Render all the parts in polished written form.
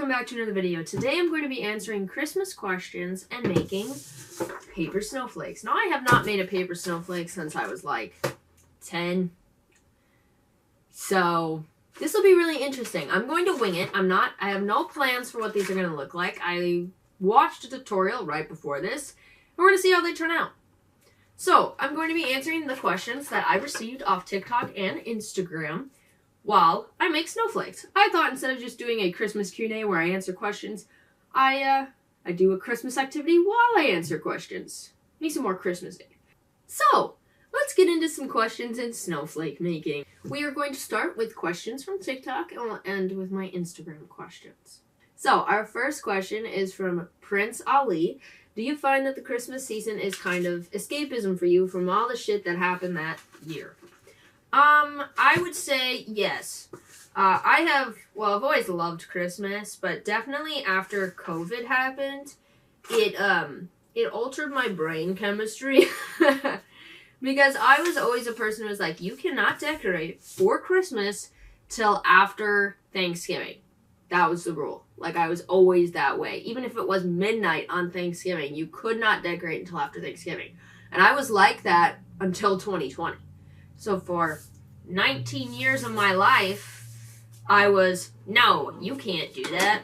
welcome back to another video. Today I'm going to be answering Christmas questions and making paper snowflakes. Now, I have not made a paper snowflake since I was like 10. So this will be really interesting. I'm going to wing it. I have no plans for what these are going to look like. I watched a tutorial right before this, and we're going to see how they turn out. So I'm going to be answering the questions that I received off TikTok and Instagram while I make snowflakes. I thought instead of just doing a Christmas Q&A where I answer questions, I do a Christmas activity while I answer questions. Make some more Christmassy. So, let's get into some questions in snowflake making. We are going to start with questions from TikTok and we'll end with my Instagram questions. So, our first question is from Prince Ali. Do you find that the Christmas season is kind of escapism for you from all the shit that happened that year? I would say yes. I've always loved Christmas, but definitely after COVID happened, it altered my brain chemistry. Because I was always a person who was like, you cannot decorate for Christmas till after Thanksgiving. That was the rule. Like, I was always that way. Even if it was midnight on Thanksgiving, you could not decorate until after Thanksgiving. And I was like that until 2020. So for 19 years of my life, I was, no, you can't do that.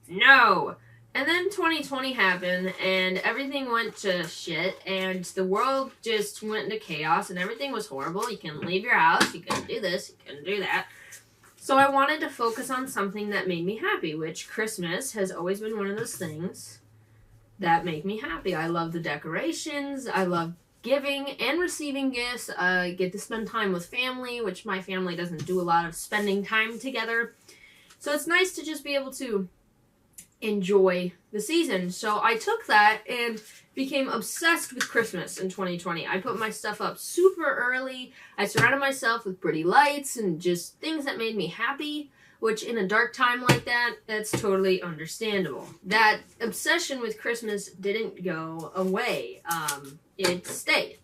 No. And then 2020 happened, and everything went to shit, and the world just went into chaos, and everything was horrible. You couldn't leave your house, you couldn't do this, you couldn't do that. So I wanted to focus on something that made me happy, which Christmas has always been one of those things that make me happy. I love the decorations, I love giving and receiving gifts. I get to spend time with family, which my family doesn't do a lot of spending time together. So it's nice to just be able to enjoy the season. So I took that and became obsessed with Christmas in 2020. I put my stuff up super early. I surrounded myself with pretty lights and just things that made me happy, which in a dark time like that, that's totally understandable. That obsession with Christmas didn't go away. It stayed.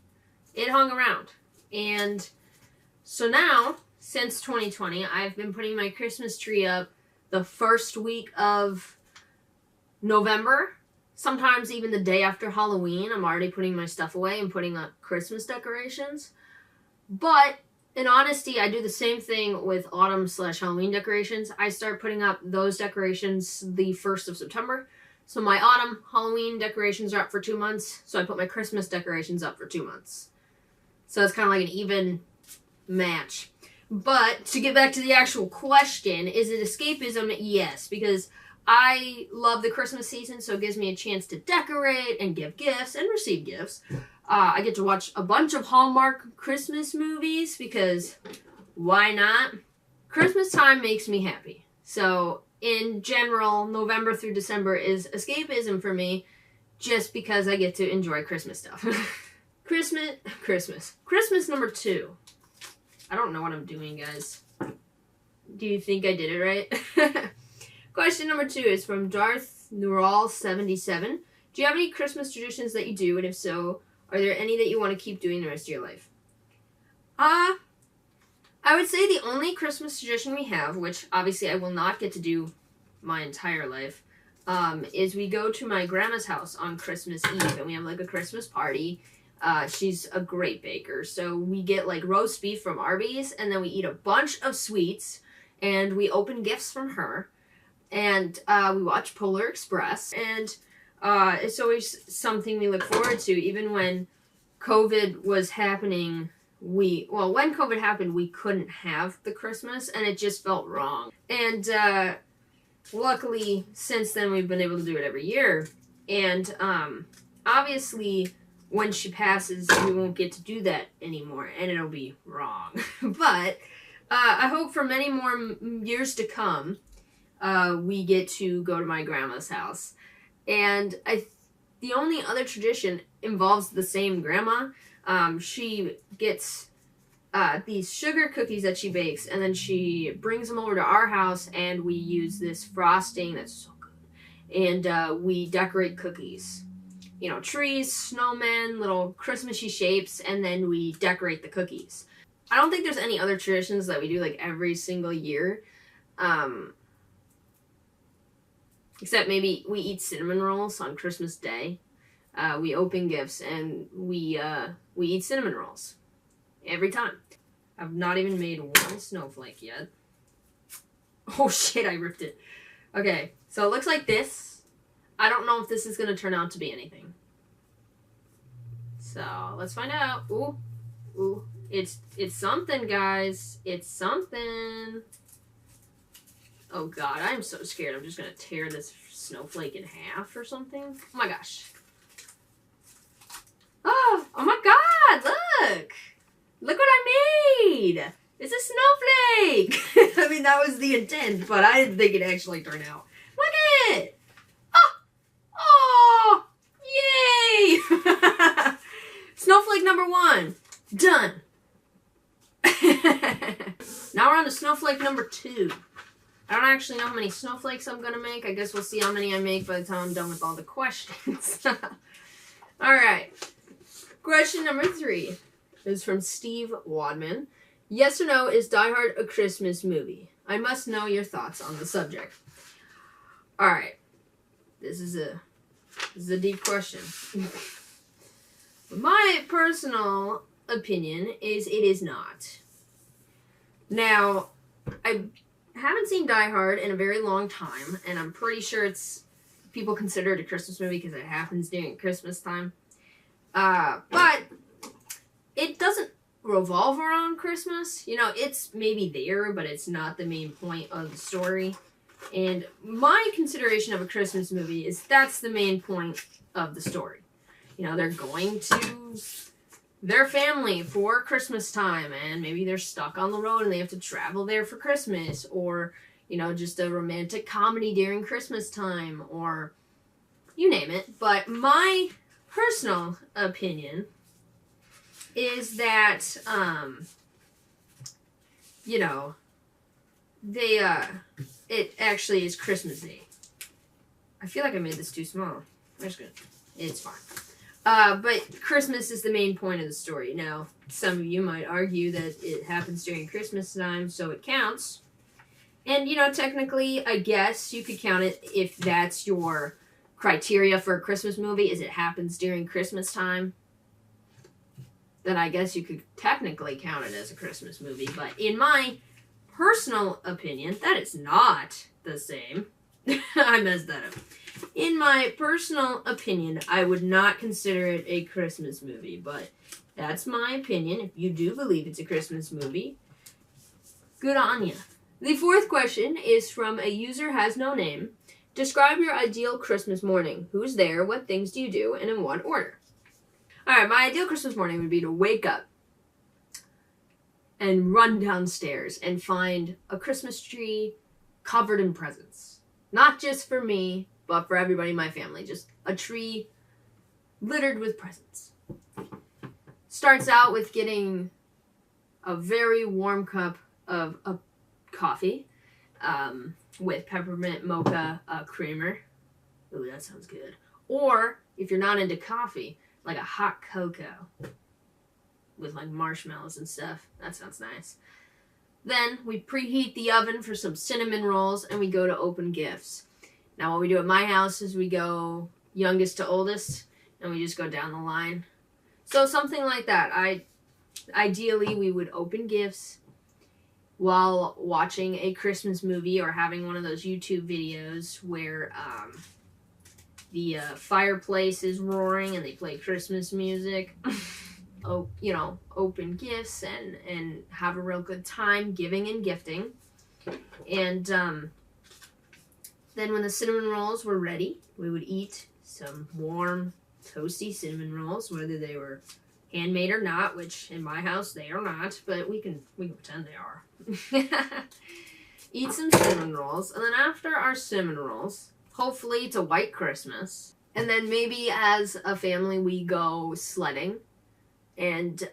It hung around. And so now, since 2020, I've been putting my Christmas tree up the first week of November. Sometimes even the day after Halloween, I'm already putting my stuff away and putting up Christmas decorations. But in honesty, I do the same thing with autumn/Halloween decorations. I start putting up those decorations the 1st of September. So my autumn Halloween decorations are up for 2 months. So I put my Christmas decorations up for 2 months. So it's kind of like an even match. But to get back to the actual question, is it escapism? Yes, because I love the Christmas season, so it gives me a chance to decorate and give gifts and receive gifts. I get to watch a bunch of Hallmark Christmas movies because why not? Christmas time makes me happy. So in general, November through December is escapism for me just because I get to enjoy Christmas stuff. Christmas number 2. I don't know what I'm doing, guys. Do you think I did it right? Question number 2 is from Darth Neural 77. Do you have any Christmas traditions that you do, and if so, are there any that you want to keep doing the rest of your life? I would say the only Christmas tradition we have, which obviously I will not get to do my entire life, is we go to my grandma's house on Christmas Eve, and we have like a Christmas party. She's a great baker, so we get like roast beef from Arby's, and then we eat a bunch of sweets, and we open gifts from her. And we watch Polar Express, and it's always something we look forward to. Even when COVID was happening, when COVID happened, we couldn't have the Christmas, and it just felt wrong. And luckily, since then, we've been able to do it every year. And obviously, when she passes, we won't get to do that anymore, and it'll be wrong. But I hope for many more years to come, we get to go to my grandma's house. And the only other tradition involves the same grandma. She gets these sugar cookies that she bakes, and then she brings them over to our house, and we use this frosting that's so good. And we decorate cookies. You know, trees, snowmen, little Christmassy shapes, and then we decorate the cookies. I don't think there's any other traditions that we do like every single year. Except maybe we eat cinnamon rolls on Christmas Day. We open gifts and we eat cinnamon rolls every time. I've not even made one snowflake yet. Oh shit, I ripped it. Okay, so it looks like this. I don't know if this is going to turn out to be anything. So let's find out. Ooh, ooh, it's something, guys. It's something. Oh god, I'm so scared. I'm just going to tear this snowflake in half or something. Oh my gosh. Oh my god, look! Look what I made! It's a snowflake! I mean, that was the intent, but I didn't think it actually turned out. Look at it! Oh! Yay! Snowflake number 1. Done. Now we're on to snowflake number 2. I don't actually know how many snowflakes I'm gonna make. I guess we'll see how many I make by the time I'm done with all the questions. Alright. Question number 3 is from Steve Wadman. Yes or no, is Die Hard a Christmas movie? I must know your thoughts on the subject. Alright. This is a deep question. My personal opinion is it is not. Now, I haven't seen Die Hard in a very long time, and I'm pretty sure people consider it a Christmas movie because it happens during Christmas time. But it doesn't revolve around Christmas. You know, it's maybe there, but it's not the main point of the story. And my consideration of a Christmas movie is that's the main point of the story. You know, they're going to their family for Christmas time, and maybe they're stuck on the road and they have to travel there for Christmas, or, you know, just a romantic comedy during Christmas time, or you name it. But my personal opinion is that, you know, it actually is Christmas Day. I feel like I made this too small. I'm just gonna, it's fine. But Christmas is the main point of the story. Now, some of you might argue that it happens during Christmas time, so it counts. And, you know, technically, I guess you could count it if that's your criteria for a Christmas movie, is it happens during Christmas time. Then I guess you could technically count it as a Christmas movie. But in my personal opinion, that is not the same. I messed that up. In my personal opinion, I would not consider it a Christmas movie, but that's my opinion. If you do believe it's a Christmas movie, good on you. The 4th question is from a user has no name. Describe your ideal Christmas morning. Who's there? What things do you do? And in what order? Alright, my ideal Christmas morning would be to wake up and run downstairs and find a Christmas tree covered in presents. Not just for me, but for everybody in my family. Just a tree littered with presents. Starts out with getting a very warm cup of coffee with peppermint mocha creamer. Ooh, that sounds good. Or, if you're not into coffee, like a hot cocoa with like marshmallows and stuff. That sounds nice. Then we preheat the oven for some cinnamon rolls and we go to open gifts. Now what we do at my house is we go youngest to oldest and we just go down the line. So something like that. Ideally we would open gifts while watching a Christmas movie or having one of those YouTube videos where the fireplace is roaring and they play Christmas music. You know, open gifts and have a real good time giving and gifting. And then when the cinnamon rolls were ready, we would eat some warm, toasty cinnamon rolls, whether they were handmade or not, which in my house they are not, but we can pretend they are. Eat some cinnamon rolls, and then after our cinnamon rolls, hopefully it's a white Christmas, and then maybe as a family we go sledding and,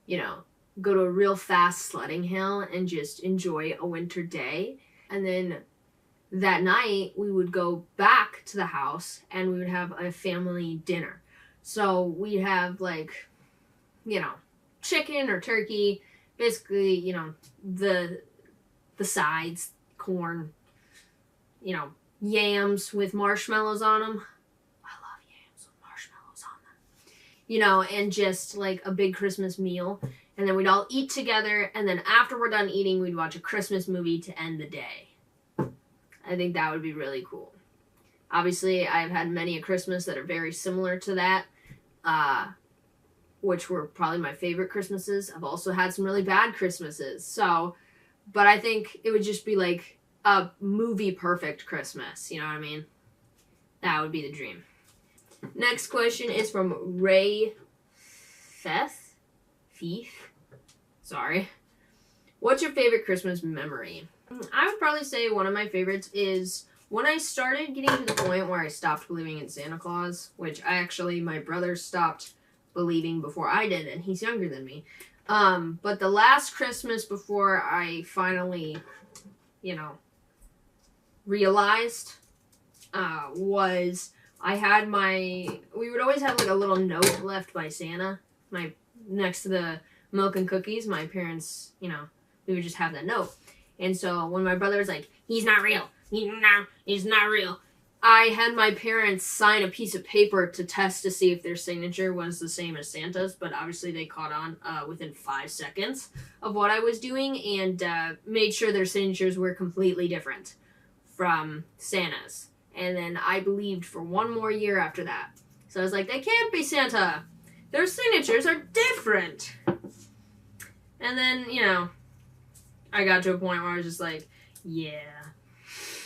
you know, go to a real fast sledding hill and just enjoy a winter day. And then that night we would go back to the house and we would have a family dinner. So we'd have, like, you know, chicken or turkey, basically, you know, the sides, corn, you know, yams with marshmallows on them. I love yams with marshmallows on them. You know, and just like a big Christmas meal. And then we'd all eat together. And then after we're done eating, we'd watch a Christmas movie to end the day. I think that would be really cool. Obviously, I've had many a Christmas that are very similar to that, which were probably my favorite Christmases. I've also had some really bad Christmases. So, but I think it would just be like a movie perfect Christmas. You know what I mean? That would be the dream. Next question is from Ray Feth. Sorry. What's your favorite Christmas memory? I would probably say one of my favorites is when I started getting to the point where I stopped believing in Santa Claus, which my brother stopped believing before I did, and he's younger than me. But the last Christmas before I finally, you know, realized, was we would always have like a little note left by Santa, next to the milk and cookies. My parents, you know, we would just have that note. And so when my brother was like, he's not real, he's not real, I had my parents sign a piece of paper to test to see if their signature was the same as Santa's, but obviously they caught on within 5 seconds of what I was doing and made sure their signatures were completely different from Santa's. And then I believed for one more year after that. So I was like, they can't be Santa. Their signatures are different. And then, you know, I got to a point where I was just like, yeah.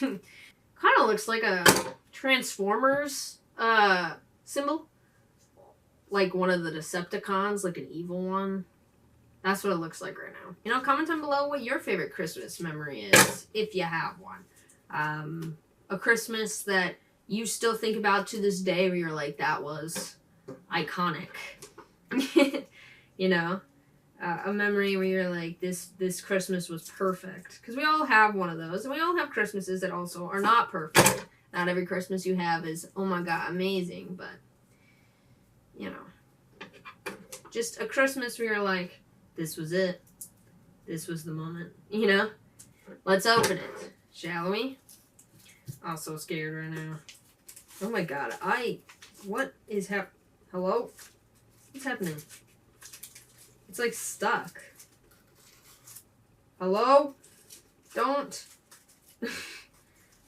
Kind of looks like a Transformers symbol. Like one of the Decepticons, like an evil one. That's what it looks like right now. You know, comment down below what your favorite Christmas memory is, if you have one. A Christmas that you still think about to this day where you're like, that was iconic. You know? A memory where you're like, this Christmas was perfect. Because we all have one of those. And we all have Christmases that also are not perfect. Not every Christmas you have is, oh my god, amazing. But, you know. Just a Christmas where you're like, this was it. This was the moment. You know? Let's open it. Shall we? I'm so scared right now. Oh my god. What is Hello? What's happening? It's like stuck. Hello? Don't. I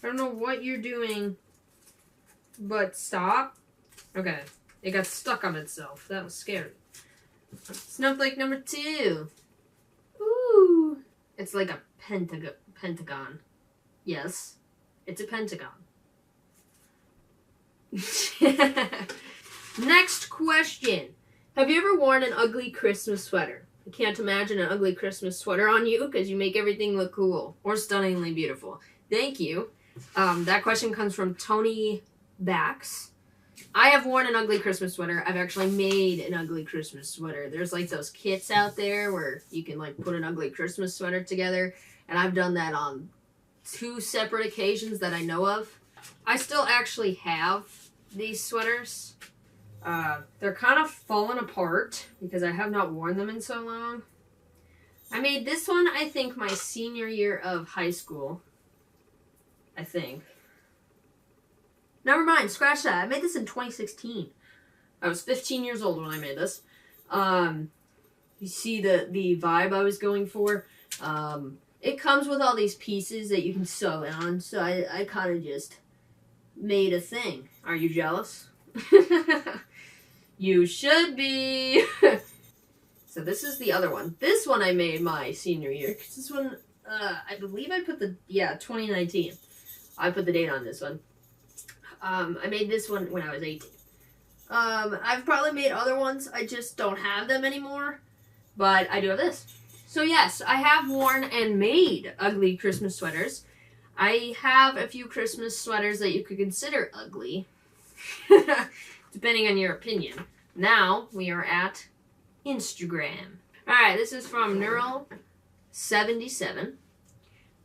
don't know what you're doing. But stop. Okay. It got stuck on itself. That was scary. Snowflake number 2. Ooh. It's like a pentagon. Yes. It's a pentagon. Next question. Have you ever worn an ugly Christmas sweater? I can't imagine an ugly Christmas sweater on you because you make everything look cool or stunningly beautiful. Thank you. That question comes from Tony Bax. I have worn an ugly Christmas sweater. I've actually made an ugly Christmas sweater. There's like those kits out there where you can like put an ugly Christmas sweater together. And I've done that on 2 separate occasions that I know of. I still actually have these sweaters. They're kind of falling apart because I have not worn them in so long. I made this one, I think, my senior year of high school. I think. Never mind, scratch that. I made this in 2016. I was 15 years old when I made this. You see the vibe I was going for? It comes with all these pieces that you can sew on, so I kind of just made a thing. Are you jealous? You should be. So this is the other one. This one I made my senior year. Cause this one, I believe I put 2019. I put the date on this one. I made this one when I was 18. I've probably made other ones. I just don't have them anymore. But I do have this. So yes, I have worn and made ugly Christmas sweaters. I have a few Christmas sweaters that you could consider ugly. Depending on your opinion. Now, we are at Instagram. Alright, this is from Neural77.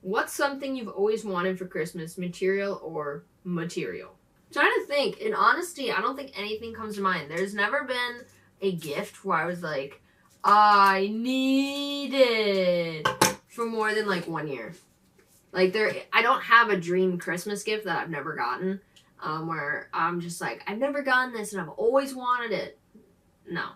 What's something you've always wanted for Christmas, material or material? I'm trying to think. In honesty, I don't think anything comes to mind. There's never been a gift where I was like, I need it for more than like 1 year. Like, I don't have a dream Christmas gift that I've never gotten, where I'm just like, I've never gotten this and I've always wanted it. No.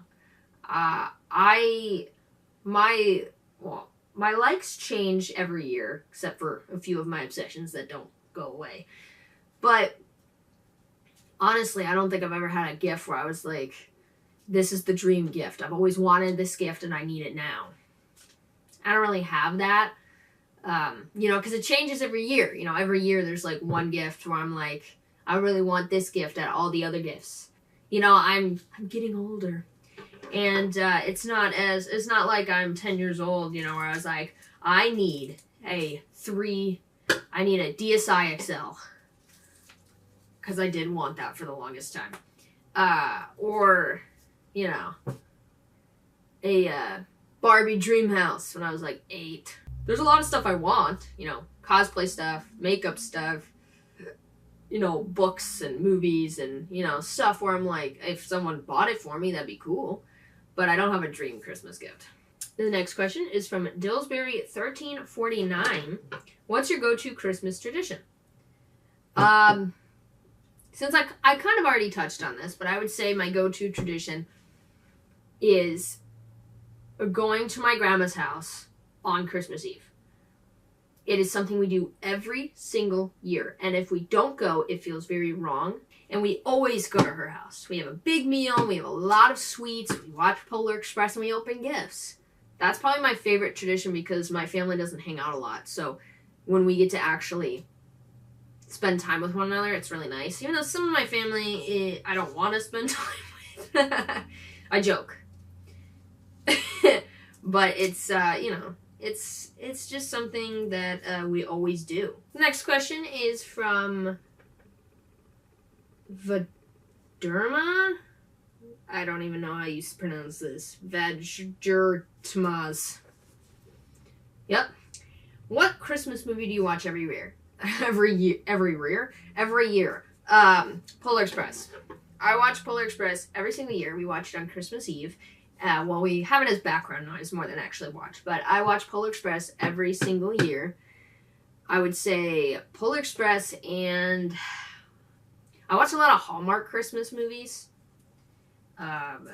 My likes change every year, except for a few of my obsessions that don't go away. But honestly, I don't think I've ever had a gift where I was like, this is the dream gift. I've always wanted this gift and I need it now. I don't really have that. Because it changes every year. Every year there's like one gift where I'm like, I really want this gift at all the other gifts. I'm getting older. And it's not like I'm 10 years old, where I was like, I need a DSi XL. Because I did want that for the longest time. Or, a Barbie dream house when I was like 8. There's a lot of stuff I want, cosplay stuff, makeup stuff, books and movies and, stuff where I'm like, if someone bought it for me, that'd be cool. But I don't have a dream Christmas gift. The next question is from Dillsbury1349. What's your go-to Christmas tradition? Since I kind of already touched on this, but I would say my go-to tradition is going to my grandma's house on Christmas Eve. It is something we do every single year. And if we don't go, it feels very wrong. And we always go to her house. We have a big meal. We have a lot of sweets. We watch Polar Express and we open gifts. That's probably my favorite tradition because my family doesn't hang out a lot. So when we get to actually spend time with one another, it's really nice. Even though some of my family, I don't want to spend time with. I joke. But it's, it's just something that we always do. The next question is from Vaderma? I don't even know how you pronounce this. Vajurtmas. Yep. What Christmas movie do you watch every year? Every year. Polar Express. I watch Polar Express every single year. We watch it on Christmas Eve. We have it as background noise more than actually watch. But I watch Polar Express every single year. I would say Polar Express, and I watch a lot of Hallmark Christmas movies. Because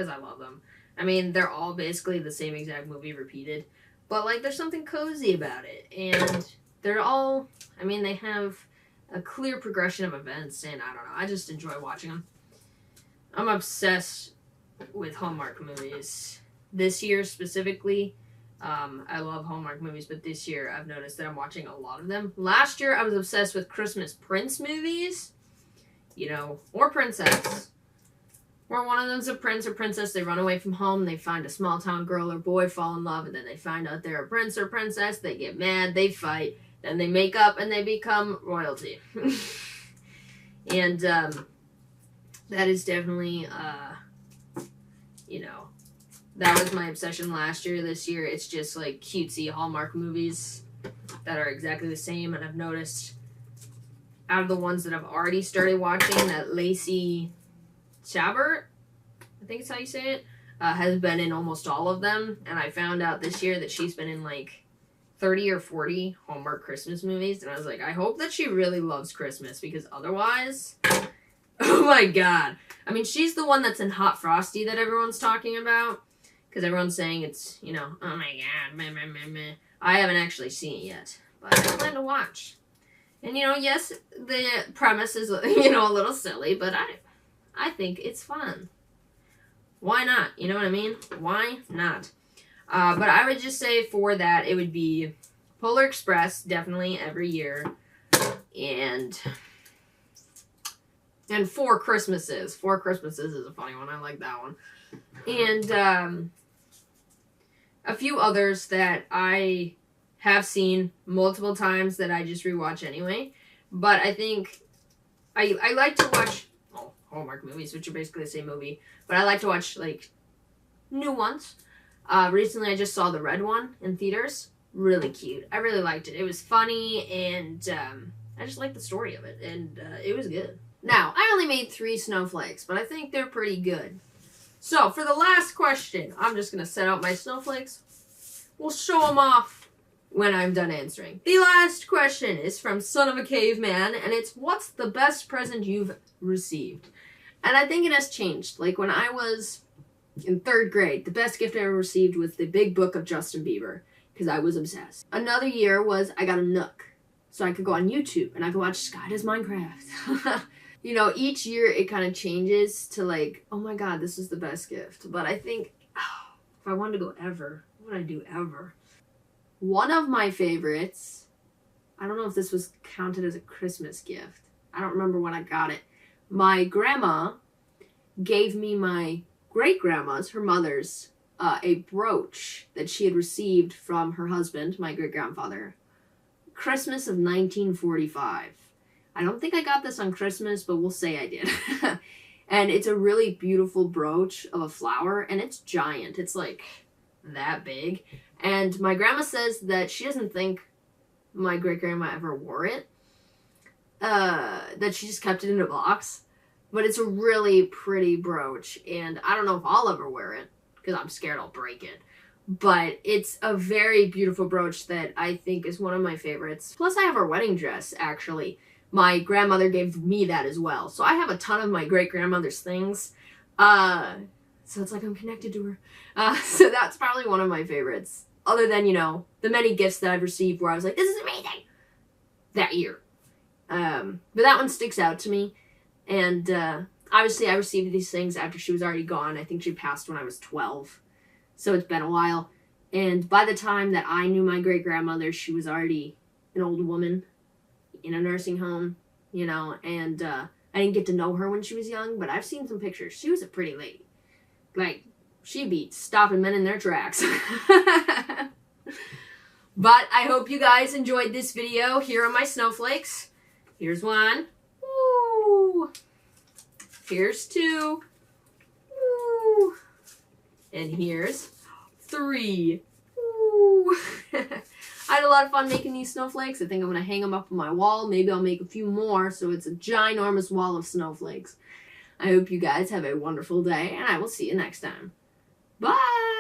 I love them. I mean, they're all basically the same exact movie repeated. But, there's something cozy about it. And they're all, they have a clear progression of events. And I don't know, I just enjoy watching them. I'm obsessed with Hallmark movies. This year specifically, I love Hallmark movies, but this year I've noticed that I'm watching a lot of them. Last year I was obsessed with Christmas Prince movies, or princess. Where one of them's a prince or princess, they run away from home, they find a small town girl or boy, fall in love, and then they find out they're a prince or princess, they get mad, they fight, then they make up and they become royalty. And, that is definitely, that was my obsession last year. This year, it's just, cutesy Hallmark movies that are exactly the same. And I've noticed, out of the ones that I've already started watching, that Lacey Chabert, I think it's how you say it, has been in almost all of them. And I found out this year that she's been in, 30 or 40 Hallmark Christmas movies. And I was like, I hope that she really loves Christmas, because otherwise... Oh my god. She's the one that's in Hot Frosty that everyone's talking about. Because everyone's saying it's, oh my god, meh, meh, meh, meh. I haven't actually seen it yet. But I plan to watch. And, yes, the premise is, a little silly. But I think it's fun. Why not? You know what I mean? Why not? But I would just say for that, it would be Polar Express, definitely, every year. And Four Christmases. Four Christmases is a funny one. I like that one. And a few others that I have seen multiple times that I just rewatch anyway. But I think I like to watch Hallmark movies, which are basically the same movie. But I like to watch, new ones. Recently I just saw the red one in theaters. Really cute. I really liked it. It was funny, and I just liked the story of it. And it was good. Now, I only made 3 snowflakes, but I think they're pretty good. So, for the last question, I'm just going to set out my snowflakes. We'll show them off when I'm done answering. The last question is from Son of a Caveman, and it's, what's the best present you've received? And I think it has changed. Like, when I was in 3rd grade, the best gift I ever received was the big book of Justin Bieber, because I was obsessed. Another year was I got a Nook, so I could go on YouTube, and I could watch Sky Does Minecraft. You know, each year it kind of changes to like, oh my god, this is the best gift. But I think, if I wanted to go ever, what would I do ever? One of my favorites, I don't know if this was counted as a Christmas gift. I don't remember when I got it. My grandma gave me my great-grandma's, her mother's, a brooch that she had received from her husband, my great-grandfather. Christmas of 1945. I don't think I got this on Christmas, but we'll say I did. And it's a really beautiful brooch of a flower, and it's giant. It's like that big. And my grandma says that she doesn't think my great-grandma ever wore it. That she just kept it in a box. But it's a really pretty brooch, and I don't know if I'll ever wear it, because I'm scared I'll break it. But it's a very beautiful brooch that I think is one of my favorites. Plus, I have her wedding dress, actually. My grandmother gave me that as well. So I have a ton of my great-grandmother's things. So it's like I'm connected to her. So that's probably one of my favorites. Other than, you know, the many gifts that I've received where I was like, this is amazing! That year. But that one sticks out to me. And obviously I received these things after she was already gone. I think she passed when I was 12. So it's been a while. And by the time that I knew my great-grandmother, she was already an old woman in a nursing home, you know, and I didn't get to know her when she was young, but I've seen some pictures. She was a pretty lady. Like, she'd be stopping men in their tracks. But I hope you guys enjoyed this video. Here are my snowflakes. Here's one. Woo! Here's 2. Woo! And here's 3. Woo! I had a lot of fun making these snowflakes. I think I'm going to hang them up on my wall. Maybe I'll make a few more so it's a ginormous wall of snowflakes. I hope you guys have a wonderful day, and I will see you next time. Bye!